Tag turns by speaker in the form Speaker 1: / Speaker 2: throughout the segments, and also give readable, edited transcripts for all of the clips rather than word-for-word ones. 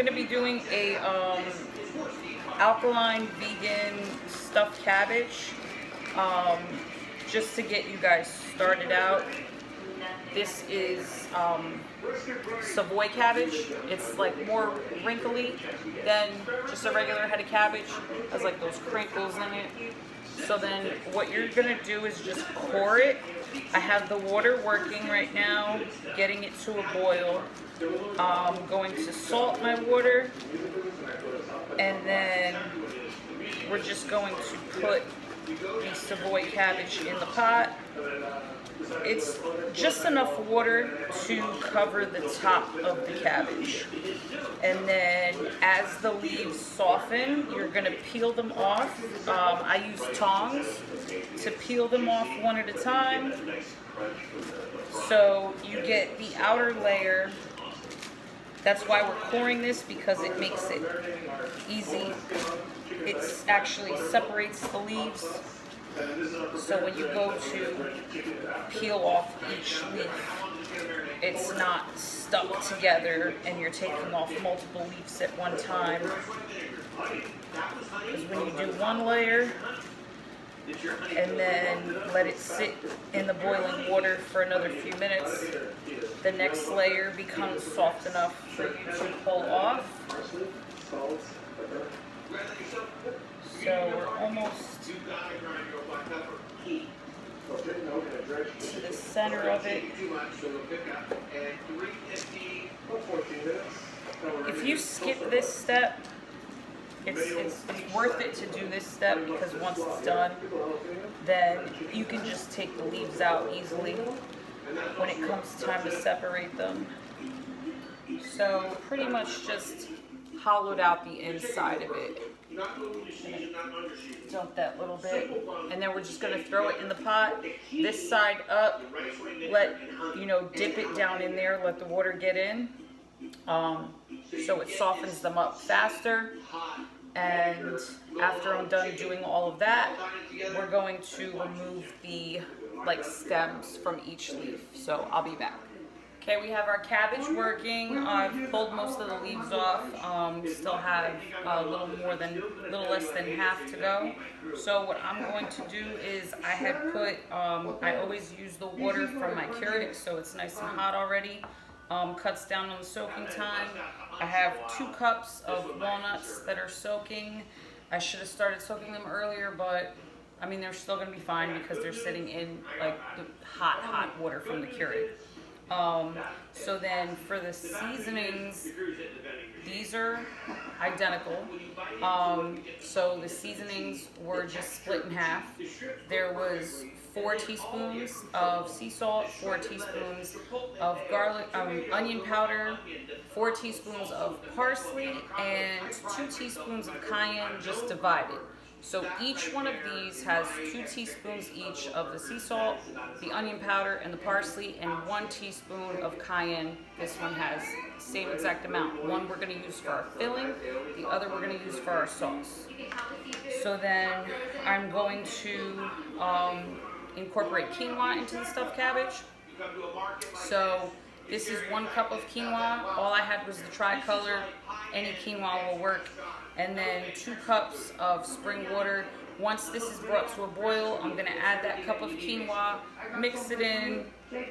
Speaker 1: going to be doing a alkaline vegan stuffed cabbage, just to get you guys started out. This is Savoy cabbage. It's like more wrinkly than just a regular head of cabbage. It has like those crinkles in it. So then what you're gonna do is just core it. I have the water working right now, getting it to a boil. I'm going to salt my water, and then we're just going to put the Savoy cabbage in the pot. It's just enough water to cover the top of the cabbage. And then as the leaves soften, you're going to peel them off. I use tongs to peel them off one at a time. So you get the outer layer. That's why we're coring this, because it makes it easy. It actually separates the leaves. So when you go to peel off each leaf, it's not stuck together and you're taking off multiple leaves at one time. Because when you do one layer and then let it sit in the boiling water for another few minutes, the next layer becomes soft enough for you to pull off. So we're almost to the center of it. If you skip this step, it's worth it to do this step, because once it's done, then you can just take the leaves out easily when it comes time to separate them. So pretty much just hollowed out the inside of it. Dump that little bit, and then we're just going to throw it in the pot, this side up, dip it down in there, let the water get in, so it softens them up faster. And after I'm done doing all of that, we're going to remove the stems from each leaf. So I'll be back. Okay, we have our cabbage working. I've pulled most of the leaves off. Still have a little less than half to go. So what I'm going to do is I had put, I always use the water from my Keurig, so it's nice and hot already. Cuts down on the soaking time. I have 2 cups of walnuts that are soaking. I should have started soaking them earlier, but I mean, they're still gonna be fine because they're sitting in like the hot water from the Keurig. So then for the seasonings, these are identical. So the seasonings were just split in half. There was 4 teaspoons of sea salt, 4 teaspoons of onion powder, 4 teaspoons of parsley, and 2 teaspoons of cayenne, just divided. So each one of these has 2 teaspoons each of the sea salt, the onion powder, and the parsley, and 1 teaspoon of cayenne. This one has the same exact amount. One we're going to use for our filling, the other we're going to use for our sauce. So then I'm going to incorporate quinoa into the stuffed cabbage. So this is 1 cup of quinoa. All I had was the tricolor. Any quinoa will work. And then 2 cups of spring water. Once this is brought to a boil, I'm going to add that cup of quinoa, mix it in,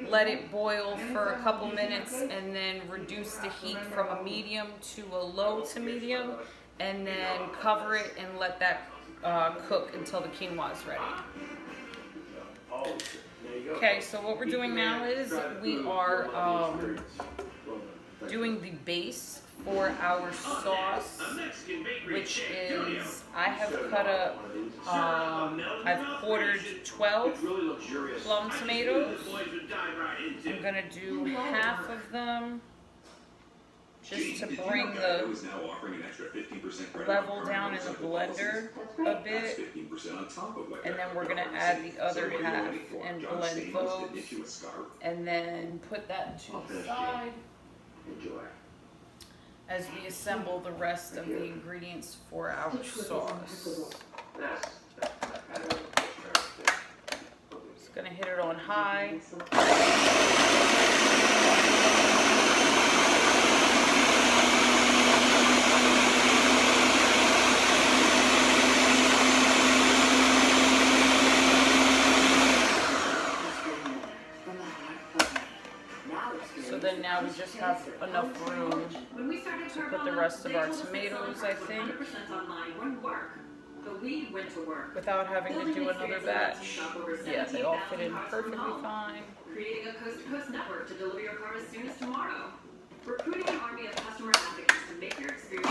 Speaker 1: let it boil for a couple minutes, and then reduce the heat from a medium to a low to medium, and then cover it and let that cook until the quinoa is ready. Okay, so what we're doing now is we are doing the base for our sauce, which is, I have cut up, I've quartered 12 plum tomatoes. I'm going to do half of them just to bring the level down in the blender a bit, and then we're going to add the other half and blend those, and then put that to the side as we assemble the rest of the ingredients for our sauce. Just going to hit it on high. now we just have enough room to put the rest of our tomatoes, I think, without having to do another batch. Yeah, they all fit in perfectly fine.
Speaker 2: Creating a coast-to-coast network to deliver your car as soon as tomorrow. Recruiting an army of customer advocates to make your experience.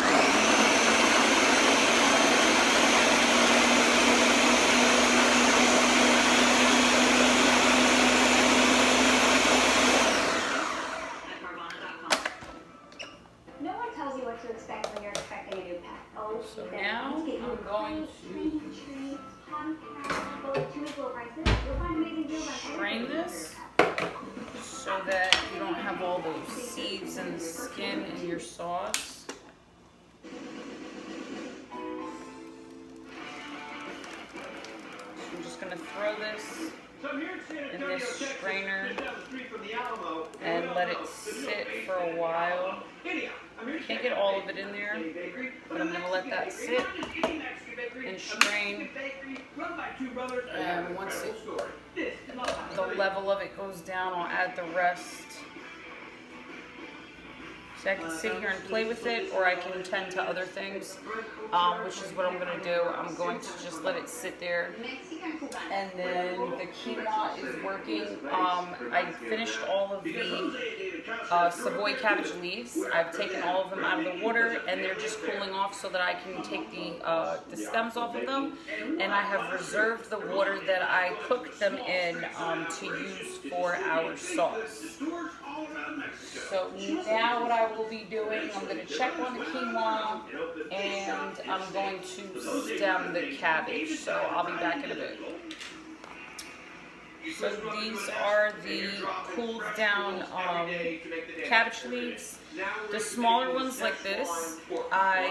Speaker 3: No one tells you what to expect when you're expecting a new pet. Oh,
Speaker 1: so now I'm going to strain this so that you don't have all those seeds and the skin in your sauce. So I'm just going to throw this in this strainer and let it sit for a while. Can't get all of it in there, but I'm going to let that sit and strain. And once the level of it goes down, I'll add the rest. So I can sit here and play with it, or I can tend to other things, which is what I'm going to do. I'm going to just let it sit there. And then the quinoa is working. I finished all of the Savoy cabbage leaves. I've taken all of them out of the water, and they're just cooling off so that I can take the stems off of them. And I have reserved the water that I cooked them in to use for our sauce. So now what I will be doing, I'm going to check on the quinoa, and I'm going to stem the cabbage. So I'll be back in a bit. So these are the cooled down cabbage leaves. The smaller ones like this, I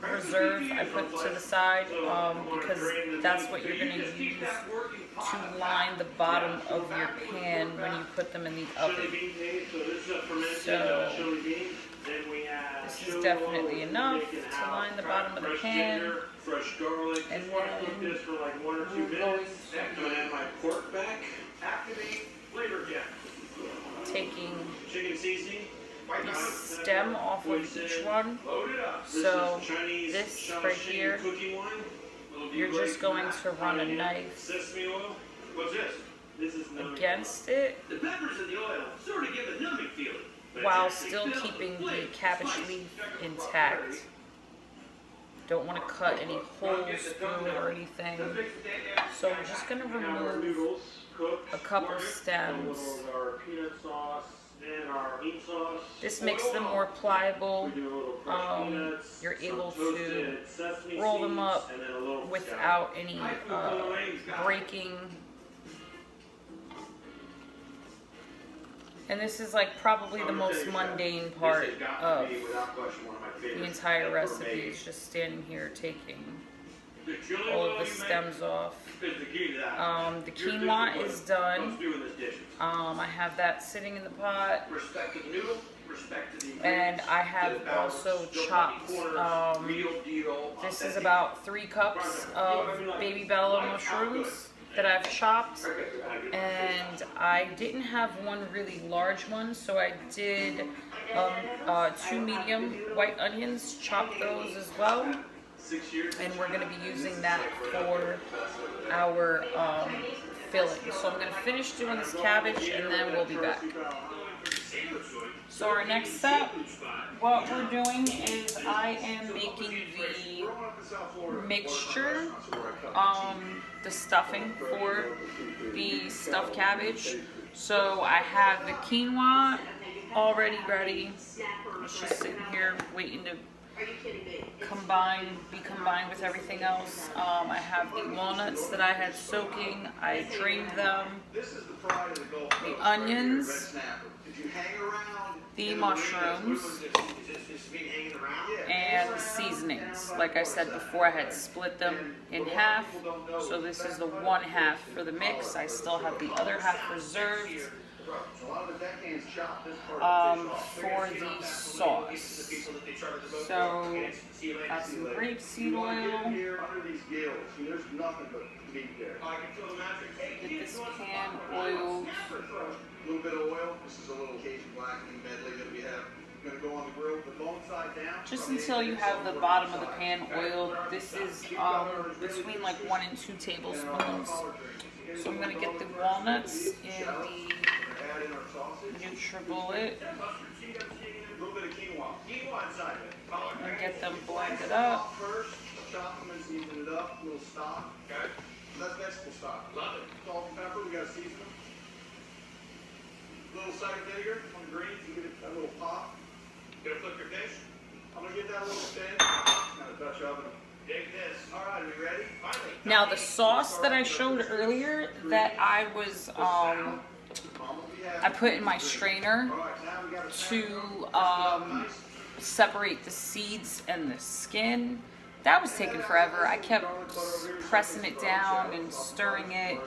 Speaker 1: reserve, I put to the side because that's what you're going to use to line the bottom of your pan when you put them in the oven. So this is definitely enough to line the bottom of the pan. And then we're going to taking the stem off of each one. So this right here, you're just going to run a knife against it while still keeping the cabbage leaf intact. Don't want to cut any holes through it or anything. So I'm just going to remove a couple stems. This makes them more pliable. You're able to roll them up without any breaking. And this is like probably the most mundane part of the entire recipe. Is just standing here taking all of the stems off. The quinoa is done. I have that sitting in the pot. And I have also chopped, this is about 3 cups of baby bella mushrooms that I've chopped, and I didn't have one really large one, so I did 2 medium white onions, chopped those as well, and we're going to be using that for our filling. So I'm going to finish doing this cabbage, and then we'll be back. So our next step, what we're doing is I am making the mixture, the stuffing for the stuffed cabbage. So I have the quinoa already ready. It's just sitting here waiting to be combined with everything else. I have the walnuts that I had soaking. I drained them. The onions, the mushrooms, and seasonings. Like I said before, I had split them in half. So this is the 1/2 for the mix. I still have the other half reserved for the sauce. So, got some grapeseed oil. Get this pan oiled.
Speaker 4: A little bit of oil. This is a little Cajun blackening medley that we have. Going to go on the grill, the bone side down.
Speaker 1: Just until you have the bottom of the pan oiled. This is between like 1 and 2 tablespoons. So I'm going to get the walnuts in the NutriBullet and get them blended up.
Speaker 4: Chop them and season it up. A little stock. Okay. That's vegetable stock. Love it. Salt and pepper. We got to season them. A little cider vinegar on the greens to give it that little pop. Gonna flip your fish? I'm gonna get that a little thin. Kind of Dutch oven. Dig this. All right, are you ready? Finally.
Speaker 1: Now the sauce that I showed earlier that I was I put in my strainer to separate the seeds and the skin. That was taking forever. I kept pressing it down and stirring it,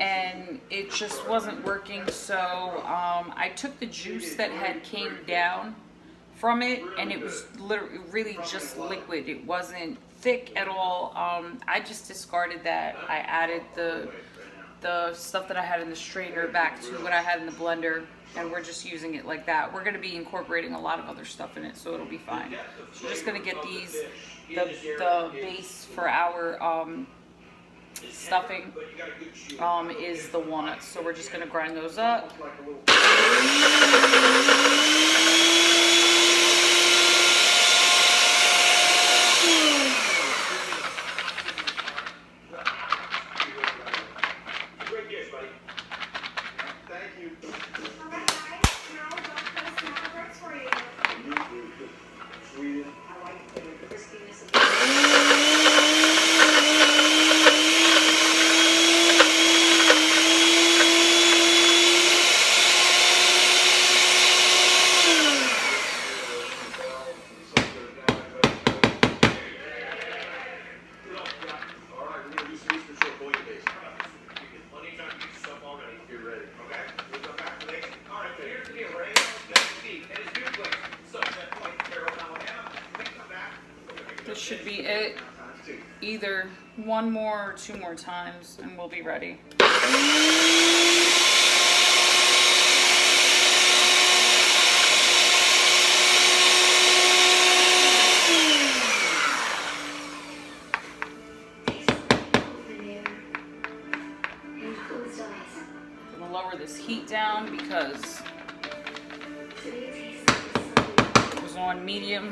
Speaker 1: and it just wasn't working. So I took the juice that had came down from it, and it was literally really just liquid. It wasn't thick at all. I just discarded that. I added the stuff that I had in the strainer back to what I had in the blender, and we're just using it like that. We're going to be incorporating a lot of other stuff in it, so it'll be fine. So we're just going to get these, the base for our stuffing is the walnuts, so we're just going to grind those up. This should be it. Either one more or 2 more times and we'll be ready. I'm gonna lower this heat down because it was on medium.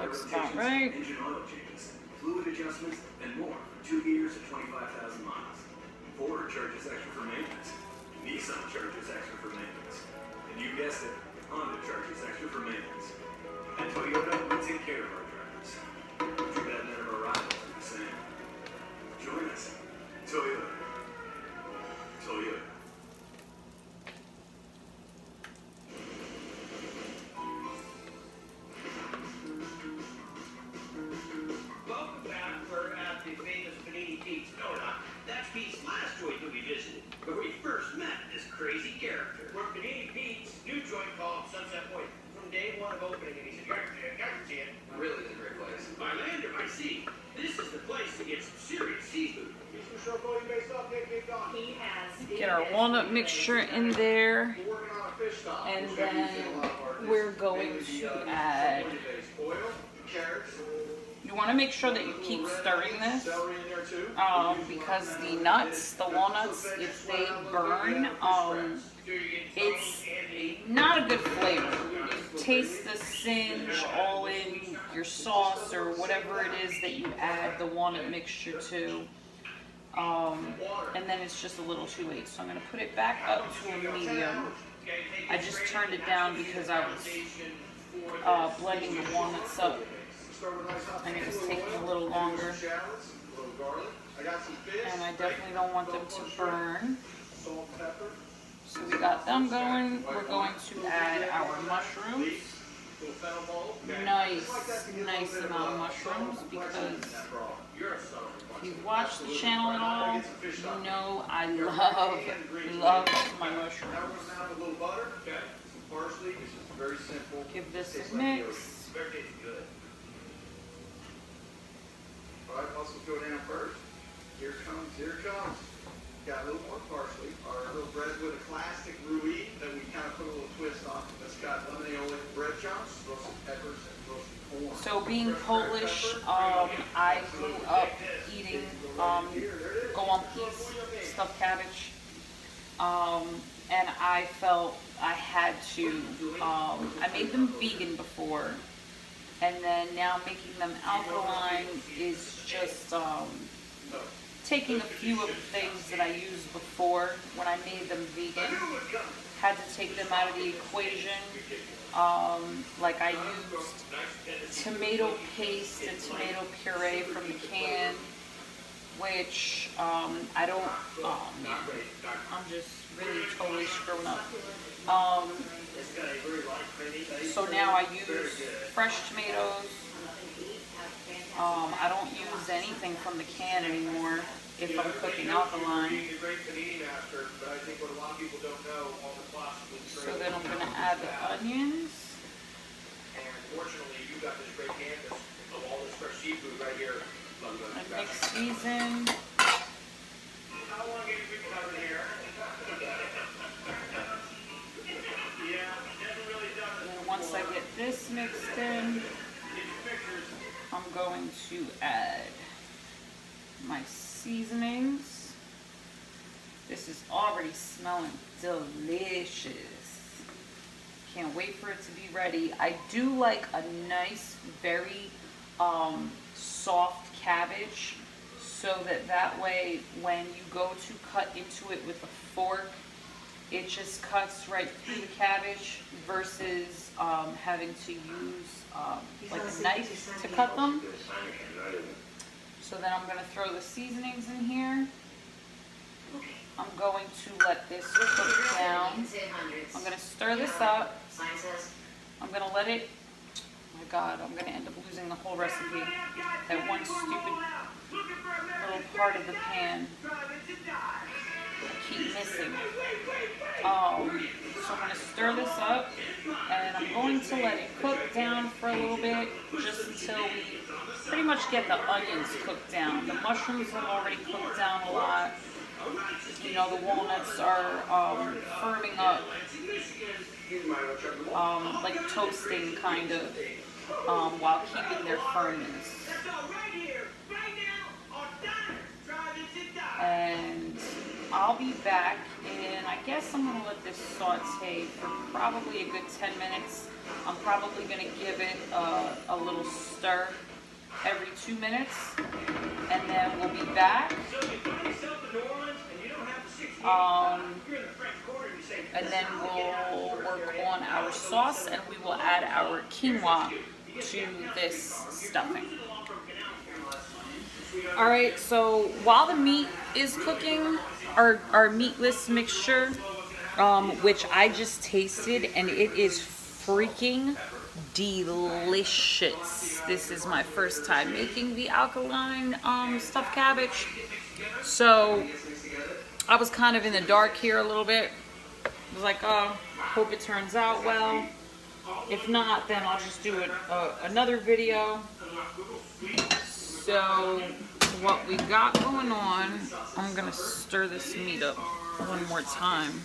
Speaker 1: Looks about right.
Speaker 5: Engine oil changes, fluid adjustments, and more for 2 years at 25,000 miles. Ford charges extra for maintenance. Nissan charges extra for maintenance. And you guessed it, Honda charges extra for maintenance. At Toyota, we take care of our drivers. Too bad none of our rivals do the same. Join us. Toyota. Toyota.
Speaker 6: Where we first met this crazy character. We're Panini Pete's new joint called Sunset Point. From day one of opening, and he said, "You're really is a great place. By land or by sea, this is the place to get some serious seafood."
Speaker 1: Get our walnut mixture in there, and then we're going to add. You want to make sure that you keep stirring this, because the nuts, the walnuts, if they burn, it's not a good flavor. taste the singe all in your sauce or whatever it is that you add the walnut mixture to. And then it's just a little too late. So I'm going to put it back up to a medium. I just turned it down because I was blending the walnuts up and it was taking a little longer. And I definitely don't want them to burn. So we got them going. We're going to add our mushrooms. Nice amount of mushrooms, because if you've watched the channel at all, you know I love my mushrooms. Give this a mix.
Speaker 4: Alright, mussels go down first. Here it comes. Got a little more parsley. Our little bread with a classic roux that we kind of put a little twist on. That's got lemon aioli bread chunks, roasted peppers, and roasted corn.
Speaker 1: So being Polish, I grew up eating go on peas, stuffed cabbage, and I felt I had to. I made them vegan before, and then now making them alkaline is just taking a few of the things that I used before when I made them vegan. Had to take them out of the equation. Like I used tomato paste and tomato puree from the can, which I don't, oh man, I'm just really totally screwing up. So now I use fresh tomatoes. I don't use anything from the can anymore if I'm cooking alkaline. So then I'm going to add the onions. And mix these in. And once I get this mixed in, I'm going to add my seasonings. This is already smelling delicious. Can't wait for it to be ready. I do like a nice, very soft cabbage, so that way when you go to cut into it with a fork, it just cuts right through the cabbage versus having to use like a knife to cut them. So then I'm going to throw the seasonings in here. I'm going to let this cook down. I'm going to stir this up. I'm going to let it, oh my God, I'm going to end up losing the whole recipe. That one stupid little part of the pan I keep missing. So I'm going to stir this up, and I'm going to let it cook down for a little bit, just until we pretty much get the onions cooked down. The mushrooms have already cooked down a lot. You know, the walnuts are firming up, like toasting kind of, while keeping their firmness. And I'll be back, and I guess I'm going to let this saute for probably a good 10 minutes. I'm probably going to give it a little stir every 2 minutes, and then we'll be back. And then we'll work on our sauce, and we will add our quinoa to this stuffing. Alright, so while the meat is cooking, our meatless mixture, which I just tasted, and it is freaking delicious. This is my first time making the alkaline stuffed cabbage. So I was kind of in the dark here a little bit. I was like, oh, hope it turns out well. If not, then I'll just do another video. So what we got going on, I'm gonna stir this meat up one more time.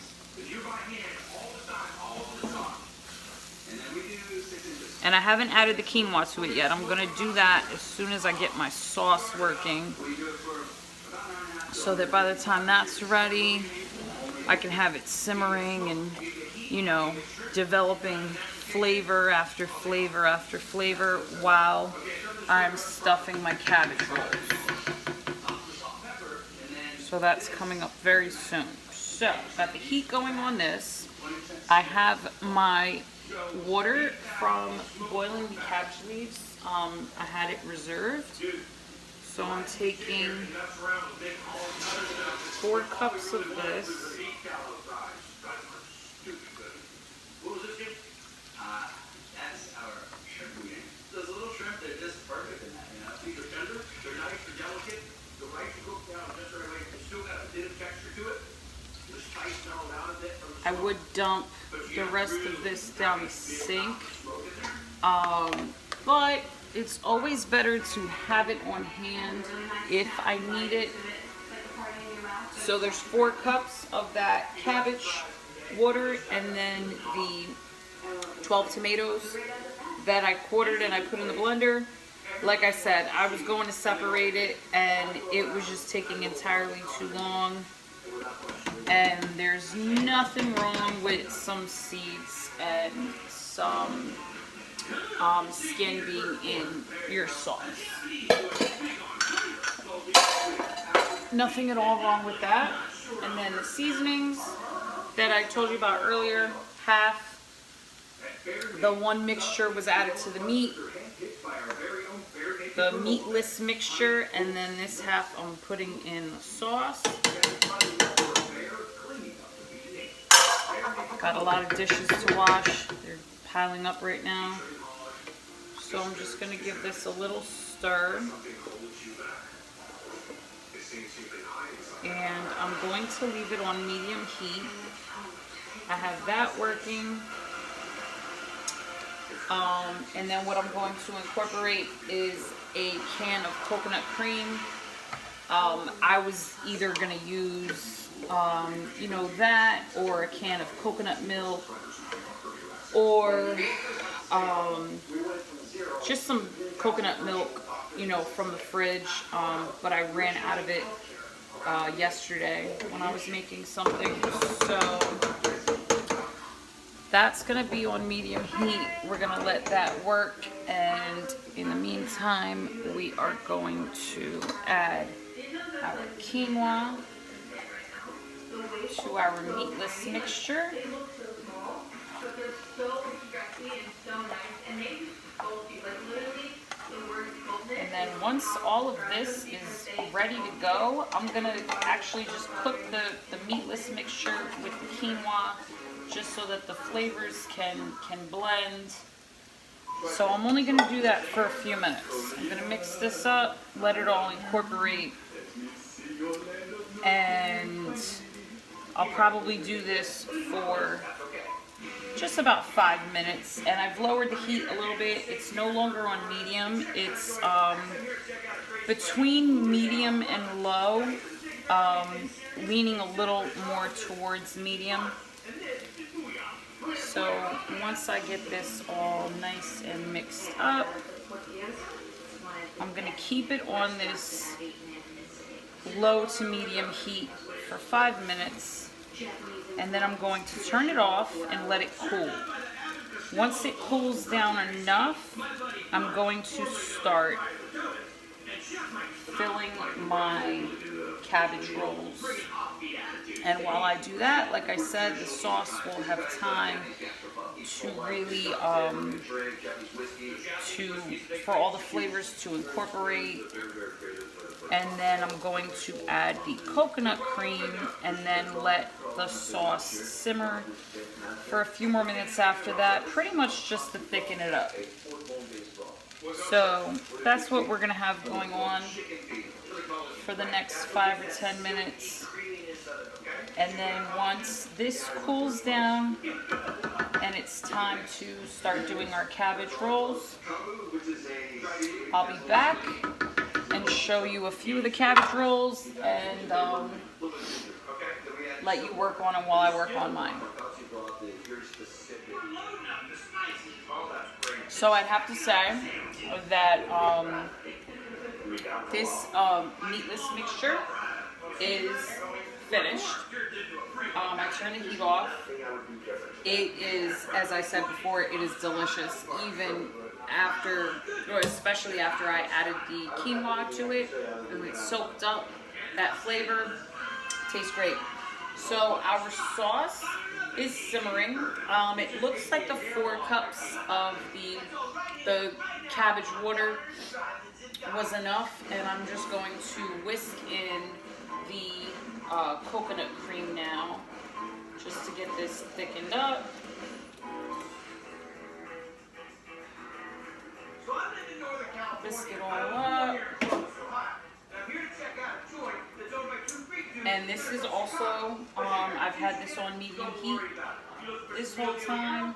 Speaker 1: And I haven't added the quinoa to it yet. I'm gonna do that as soon as I get my sauce working, so that by the time that's ready, I can have it simmering and, you know, developing flavor after flavor after flavor while I'm stuffing my cabbage rolls. So that's coming up very soon. So, got the heat going on this. I have my water from boiling the cabbage leaves. I had it reserved. So I'm taking 4 cups of this.
Speaker 5: That's our shrimp wing. Those little shrimp, they're just perfect in that, you know? They're tender, they're nice, they're delicate. The rice you cook down just right away. It's still got a bit of texture to it. The spice mellow down a bit from the
Speaker 1: I would dump the rest of this down the sink. But it's always better to have it on hand if I need it. So there's 4 cups of that cabbage water and then the 12 tomatoes that I quartered and I put in the blender. Like I said, I was going to separate it and it was just taking entirely too long. And there's nothing wrong with some seeds and some skin being in your sauce. Nothing at all wrong with that. And then the seasonings that I told you about earlier, half the one mixture was added to the meat, the meatless mixture, and then this half I'm putting in the sauce. Got a lot of dishes to wash. They're piling up right now. So I'm just going to give this a little stir. And I'm going to leave it on medium heat. I have that working. And then what I'm going to incorporate is a can of coconut cream. I was either going to use, that, or a can of coconut milk, or just some coconut milk, from the fridge. But I ran out of it yesterday when I was making something. So that's gonna be on medium heat. We're gonna let that work, and in the meantime we are going to add our quinoa to our meatless mixture. And then once all of this is ready to go, I'm gonna actually just cook the meatless mixture with the quinoa, just so that the flavors can blend. So I'm only going to do that for a few minutes. I'm going to mix this up, let it all incorporate, and I'll probably do this for just about 5 minutes. And I've lowered the heat a little bit. It's no longer on medium. It's between medium and low, leaning a little more towards medium. So once I get this all nice and mixed up, I'm going to keep it on this low to medium heat for 5 minutes, and then I'm going to turn it off and let it cool. Once it cools down enough, I'm going to start filling my cabbage rolls. And while I do that, like I said, the sauce will have time to really, for all the flavors to incorporate. And then I'm going to add the coconut cream and then let the sauce simmer for a few more minutes after that, pretty much just to thicken it up. So that's what we're going to have going on for the next 5 or 10 minutes. And then once this cools down and it's time to start doing our cabbage rolls, I'll be back and show you a few of the cabbage rolls and let you work on them while I work on mine. So I'd have to say that this meatless mixture is finished. I turn the heat off. It is, as I said before, it is delicious. Even after, or especially after I added the quinoa to it, and it soaked up that flavor. Tastes great. So our sauce is simmering. It looks like the 4 cups of the cabbage water was enough, and I'm just going to whisk in the coconut cream now, just to get this thickened up. Whisk it all up. And this is also, I've had this on medium heat this whole time.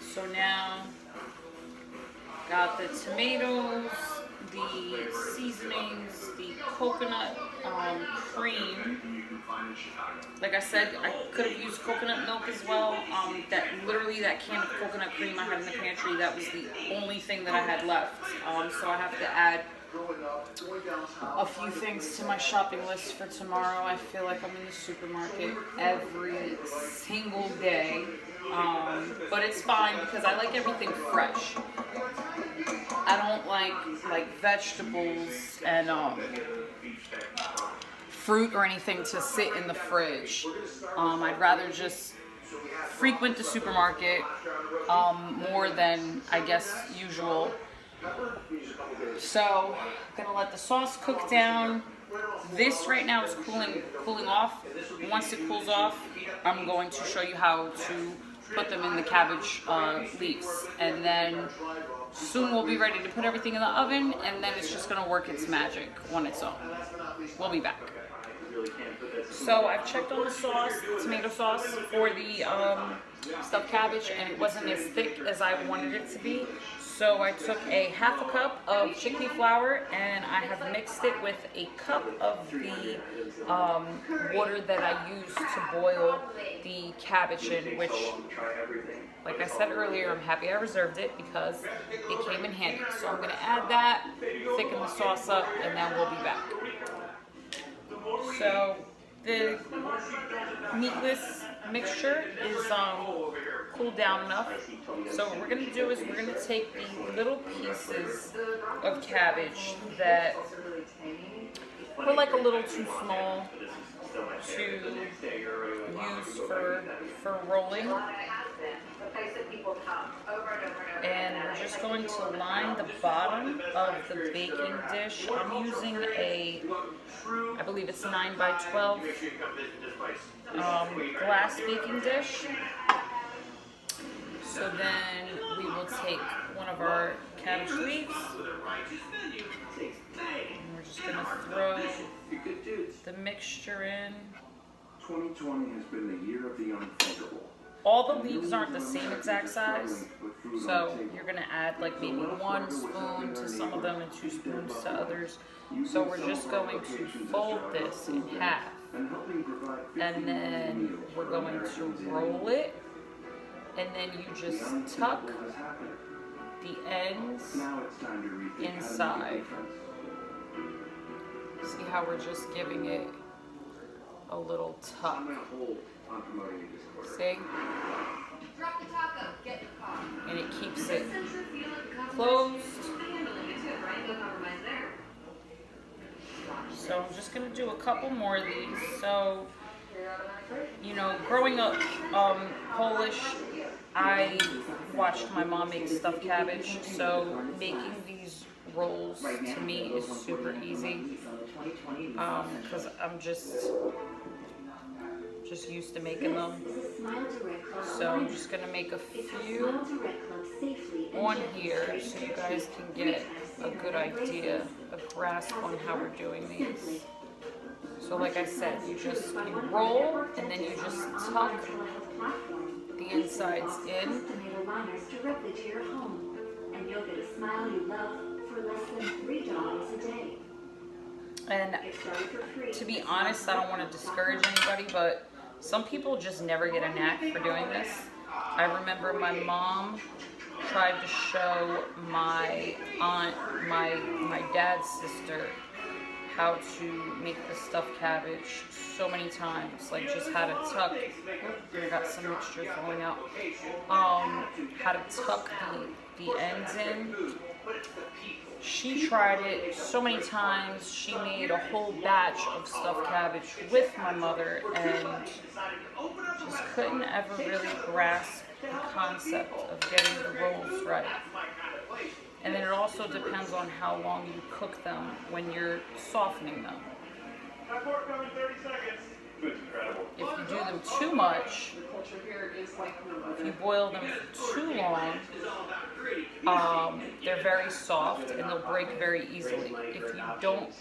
Speaker 1: So now, got the tomatoes, the seasonings, the coconut cream. Like I said, I could have used coconut milk as well. That can of coconut cream I had in the pantry, that was the only thing that I had left. So I have to add a few things to my shopping list for tomorrow. I feel like I'm in the supermarket every single day. But it's fine because I like everything fresh. I don't like vegetables and fruit or anything to sit in the fridge. I'd rather just frequent the supermarket more than, I guess, usual. So I'm gonna let the sauce cook down. This right now is cooling off. Once it cools off, I'm going to show you how to put them in the cabbage leaves, and then soon we'll be ready to put everything in the oven, and then it's just gonna work its magic on its own. We'll be back. So I've checked on the sauce, the tomato sauce for the stuffed cabbage, and it wasn't as thick as I wanted it to be. So I took a half a cup of chickpea flour, and I have mixed it with a cup of the water that I used to boil the cabbage in, which, like I said earlier, I'm happy I reserved it because it came in handy. So I'm going to add that, thicken the sauce up, and then we'll be back. So the meatless mixture is cooled down enough. So what we're going to do is we're going to take the little pieces of cabbage that were like a little too small to use for rolling. And we're just going to line the bottom of the baking dish. I'm using I believe it's 9 by 12 glass baking dish. So then we will take one of our cabbage leaves, and we're just going to throw the mixture in.
Speaker 5: 2020 has been the year of the unthinkable.
Speaker 1: All the leaves aren't the same exact size, so you're going to add like maybe 1 spoon to some of them and 2 spoons to others. So we're just going to fold this in half, and then we're going to roll it, and then you just tuck the ends inside. See how we're just giving it a little tuck. See?
Speaker 2: Drop the taco, get the car.
Speaker 1: And it keeps it closed. So I'm just gonna do a couple more of these. So, you know, growing up Polish, I watched my mom make stuffed cabbage. So making these rolls to me is super easy because I'm just used to making them. So I'm just gonna make a few on here so you guys can get a good idea, a grasp on how we're doing these. So like I said, you roll and then you just tuck the insides in. And to be honest, I don't want to discourage anybody, but some people just never get a knack for doing this. I remember my mom tried to show my aunt, my dad's sister, how to make the stuffed cabbage so many times. Like just how to tuck. Oh, I got some mixture falling out. How to tuck the ends in. She tried it so many times. She made a whole batch of stuffed cabbage with my mother and just couldn't ever really grasp the concept of getting the rolls right. And then it also depends on how long you cook them when you're softening them. If you do them too much, if you boil them for too long, they're very soft and they'll break very easily. If you don't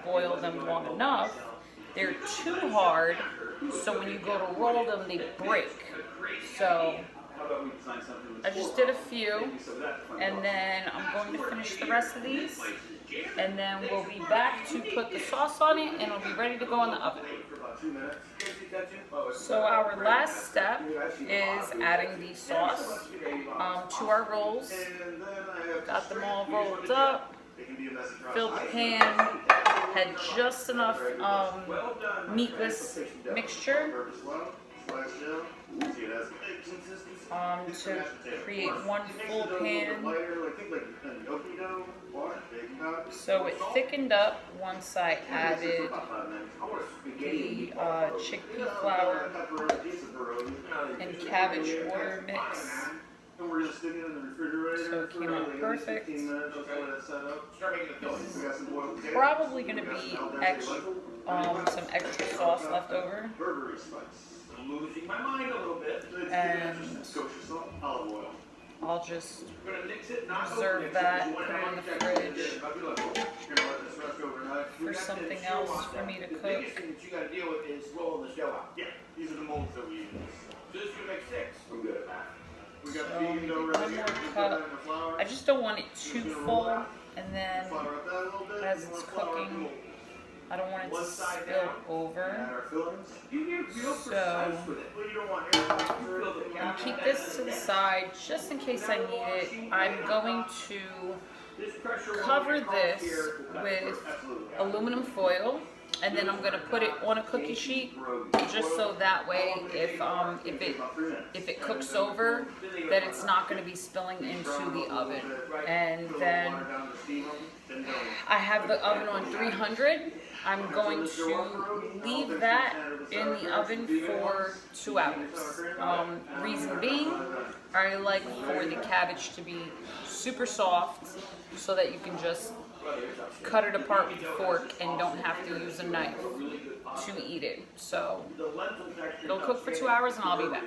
Speaker 1: boil them long enough, they're too hard, so when you go to roll them, they break. So I just did a few, and then I'm going to finish the rest of these, and then we'll be back to put the sauce on it, and it'll be ready to go in the oven. So our last step is adding the sauce to our rolls. Got them all rolled up, filled the pan, had just enough meatless mixture to create one full pan. So it thickened up once I added the chickpea flour and cabbage water mix. So it came out perfect. Probably going to be some extra sauce left over.
Speaker 6: Losing my mind a little bit.
Speaker 1: And I'll just reserve that, put it on the fridge for something else for me to cook.
Speaker 6: The biggest thing that you gotta deal with is rolling the dough out.
Speaker 4: Yeah, these are the molds that we use.
Speaker 6: So this is gonna make 6. I'm good at that.
Speaker 4: We got
Speaker 1: So
Speaker 4: the vegan dough
Speaker 1: one
Speaker 4: ready.
Speaker 1: more
Speaker 4: We put
Speaker 1: cup.
Speaker 4: that in the flour.
Speaker 1: I just don't want it too full, and then
Speaker 4: Flour up that a little bit.
Speaker 1: as
Speaker 4: You
Speaker 1: it's
Speaker 4: want flour up the
Speaker 1: cooking,
Speaker 4: mold.
Speaker 1: I don't want it to
Speaker 6: One side
Speaker 1: spill
Speaker 6: down.
Speaker 4: Add
Speaker 1: over.
Speaker 4: our fillings.
Speaker 6: You get real
Speaker 1: So-
Speaker 6: precise with it.
Speaker 4: Well, you don't want air pressure.
Speaker 1: I'll keep this to the side just in case I need it. I'm going to
Speaker 6: This pressure
Speaker 1: cover this with aluminum foil, and then I'm going to put it on a cookie sheet just so that way if it cooks over, that it's not going to be spilling into the oven. And then I have the oven on 300. I'm going to leave that in the oven for 2 hours. Reason being, I like for the cabbage to be super soft so that you can just cut it apart with a fork and don't have to use a knife to eat it. So it'll cook for 2 hours and I'll be back.